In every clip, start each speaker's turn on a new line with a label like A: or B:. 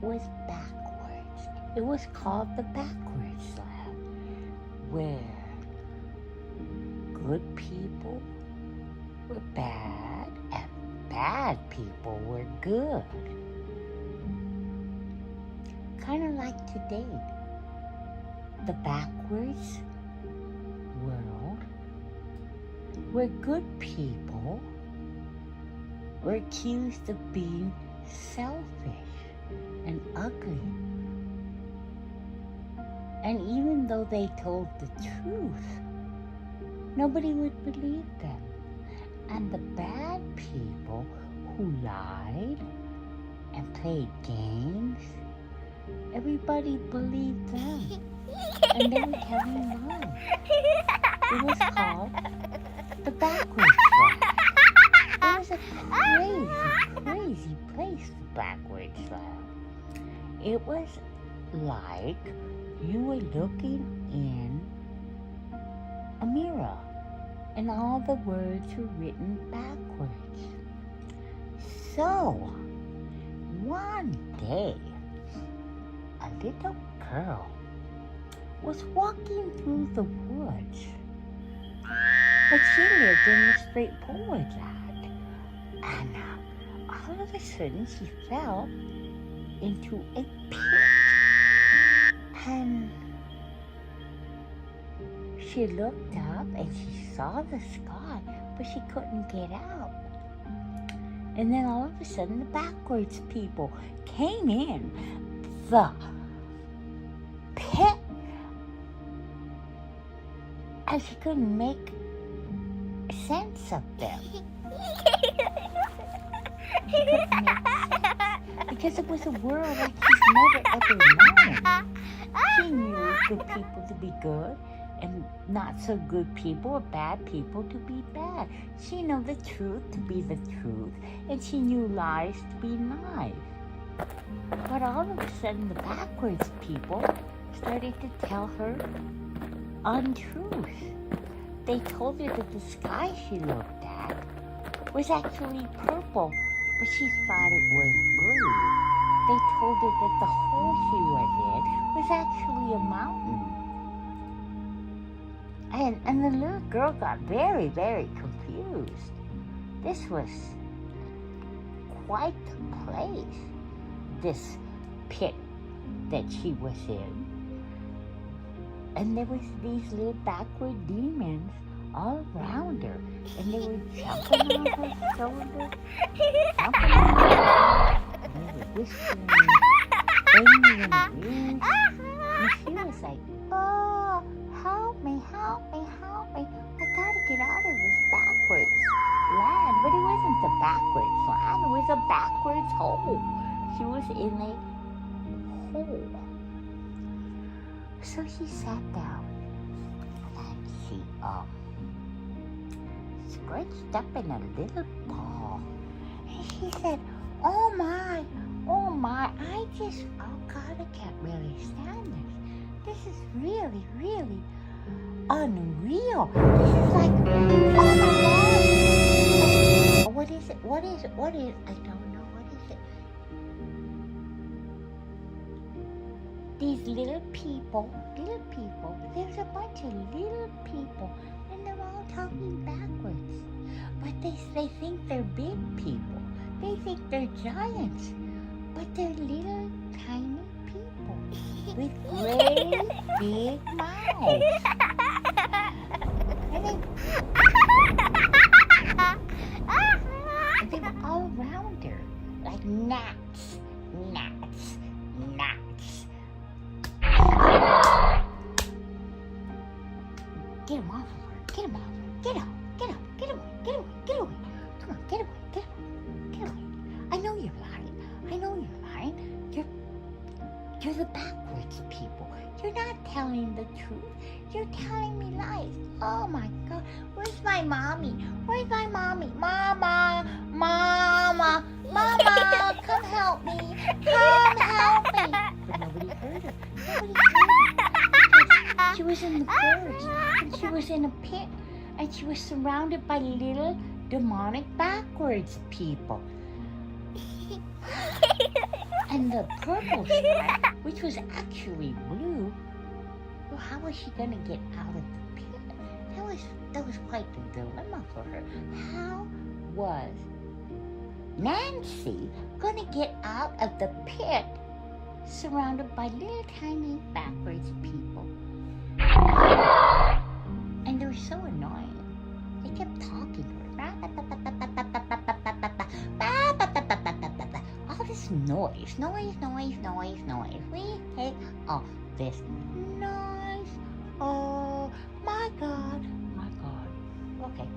A: was backwards. It was called the backwards land, where good people were bad and bad people were good. Kind of like today, the backwards world, where good people were accused of being selfish and ugly. And even though they told the truth, nobody would believe them. And the bad people who lied and played games, everybody believed them. And they were telling lies. It was called the backwards land. It was a crazy, crazy place, the backwards land. It was like you were looking in a mirror and all the words were written backwards. So, one day, a little girl was walking through the woods, but she lived in the straightforward land, and all of a sudden she fell into a pit, and she looked up and she saw the sky, but she couldn't get out. And then all of a sudden the backwards people came in the pit, and she couldn't make sense of them. She couldn't make sense because it was a world like she's never ever known. She knew good people to be good and not so good people or bad people to be bad. She knew the truth to be the truth, and she knew lies to be lies. But all of a sudden the backwards people started to tell her untruths. They told her that the sky she looked at was actually purple, but she thought it was blue. They told her that the hole she was in was actually a mountain. And the little girl got very, very confused. This was quite the place, this pit that she was in. And there was these little backward demons all around her, and they were jumping on her shoulders, jumping on her back, and they were whispering things in her ears. And she was like, "Oh, help me, help me, help me. I gotta get out of this backwards land." But it wasn't the backwards land, it was a backwards hole. She was in a hole. So she sat down and she scratched up in a little ball. And she said, oh my, oh God, I can't really stand this. This is really, really unreal. This is like, oh my God. What is it? I don't know. What is it? These little people, there's a bunch of little people, and they're all talking backwards. But they think they're big people. They think they're giants, but they're little tiny people with great big mouths. And they were all around her, like gnats. Get him off of her. Get him off. Get out. Get away. Come on, get away. I know you're lying. You're the backwards people. You're not telling the truth. You're telling me lies. Oh my God. Where's my mommy? Mama, come help me. But nobody heard her. She was in the forest, and she was in a pit, and she was surrounded by little demonic backwards people. And the purple stripe, which was actually blue, well, how was she going to get out of the pit? That was quite the dilemma for her. How was Nancy going to get out of the pit surrounded by little tiny backwards people? And they were so annoying. They kept talking to her. All this noise. We hate all this noise. Oh, my God. Okay.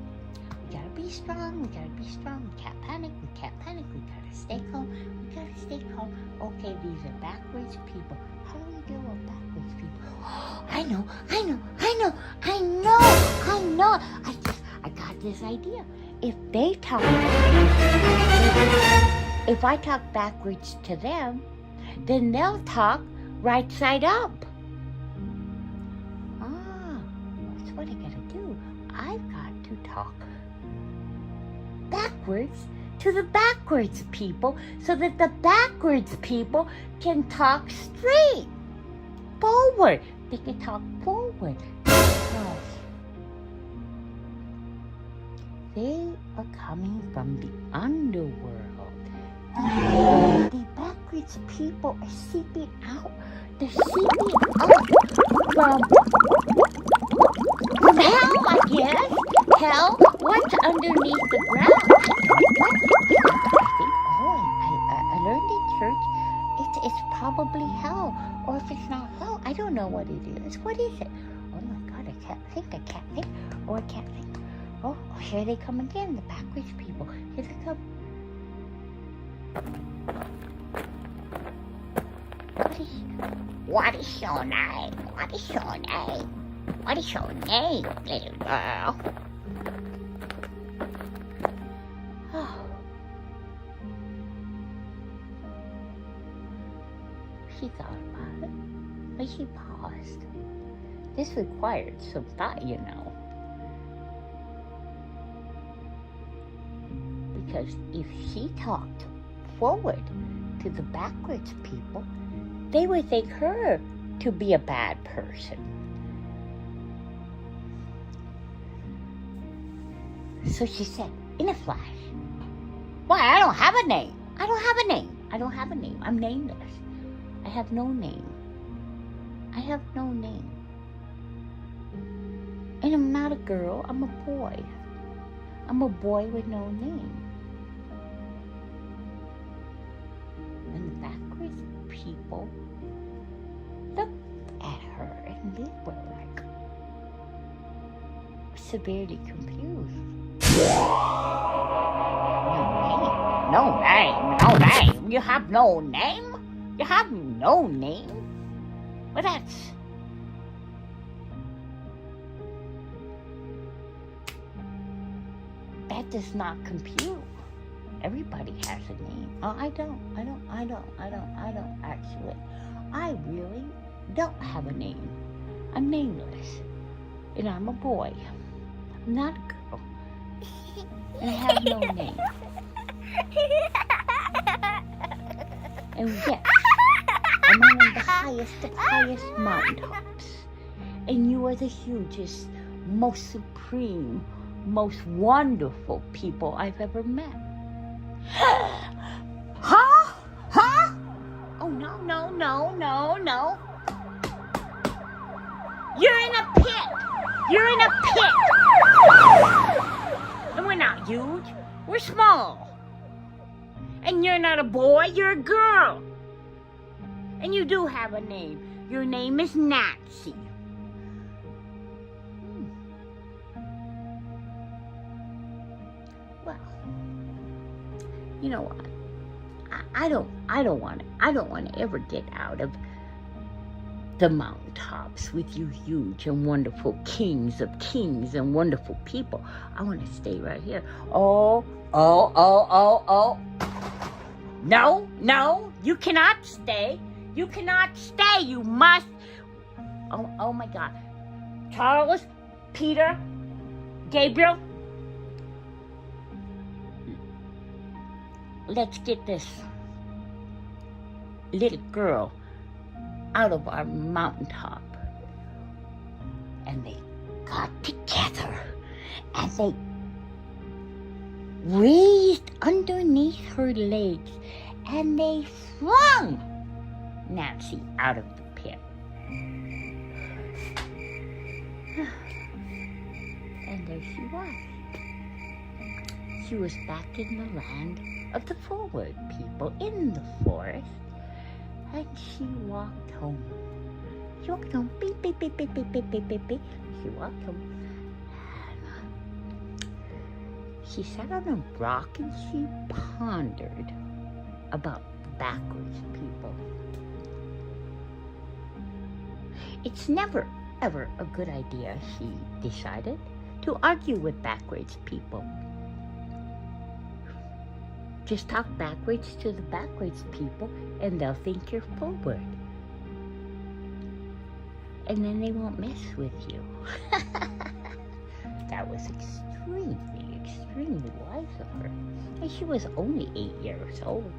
A: We gotta be strong. We can't panic. We gotta stay calm. Okay, these are backwards people. How do we deal with backwards people? I know. I got this idea. If I talk backwards to them, then they'll talk right side up. That's what I gotta do. I've got to talk backwards to the backwards people so that the backwards people can talk straight forward. They can talk forward because they are coming from the underworld. The backwards people are seeping out. They're seeping out from hell, I guess. Hell, what's underneath the ground? I learned in church it's probably hell. Or if it's not hell, I don't know what it is. What is it? Oh my God, I can't think. Oh, I can't think. Oh, here they come again, the backwards people. Here they come. What is your name? What is your name, little girl? Oh. She thought about it, but she paused. This required some thought, you know. Because if she talked forward to the backwards people, they would think her to be a bad person. So she said, in a flash, why, I don't have a name. I'm nameless. I have no name. And I'm not a girl, I'm a boy. I'm a boy with no name. And the backwards people looked at her and they were like severely confused. No name. You have no name? Well, that does not compute. Everybody has a name. Oh, I don't actually. I really don't have a name. I'm nameless. And I'm a boy. I'm not a girl. And I have no name. And yes, I'm on the highest mountaintops. And you are the hugest, most supreme, most wonderful people I've ever met. Huh? Oh, no. You're in a pit. And we're not huge. We're small. And you're not a boy, you're a girl. And you do have a name. Your name is Nancy. Well, you know what? I don't want to ever get out of the mountaintops with you huge and wonderful kings of kings and wonderful people. I want to stay right here. Oh. No, you cannot stay. You must. Oh my God. Charles, Peter, Gabriel. let's get this little girl out of our mountaintop. And they got together and they raised underneath her legs and they flung Nancy out of the pit. And there she was. She was back in the land of the forward people in the forest, and she walked home. She walked home, beep, beep, beep, beep, beep, beep, beep, beep, beep. She walked home, and she sat on a rock and she pondered about backwards people. It's never, ever a good idea, she decided, to argue with backwards people. Just talk backwards to the backwards people and they'll think you're forward. And then they won't mess with you. That was extremely, extremely wise of her. And she was only 8 years old.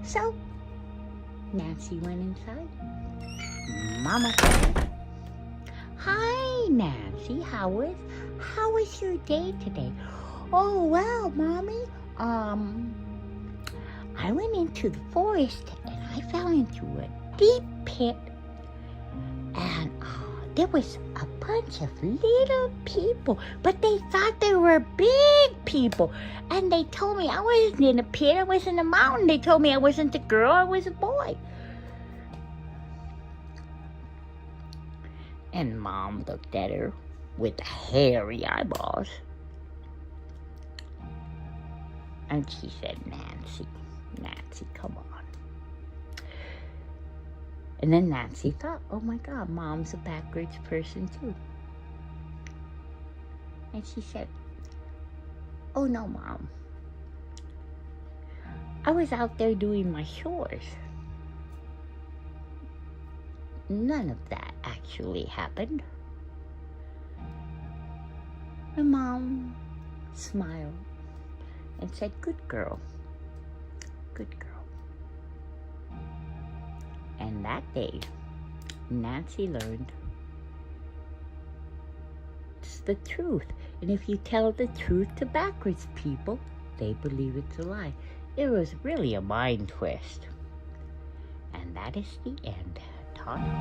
A: So, Nancy went inside. Mama said, "Hi, Nancy, how was your day today?" "Oh, well, Mommy, I went into the forest and I fell into a deep pit and there was a bunch of little people, but they thought they were big people. And they told me I wasn't in a pit, I was in a mountain. They told me I wasn't a girl, I was a boy." And Mom looked at her with hairy eyeballs. And she said, Nancy, come on." And then Nancy thought, oh my God, Mom's a backwards person too. And she said, "Oh no, Mom. I was out there doing my chores. None of that actually happened." And Mom smiled and said, "Good girl, good girl." And that day, Nancy learned it's the truth. And if you tell the truth to backwards people, they believe it's a lie. It was really a mind twist. And that is the end. Ta-da.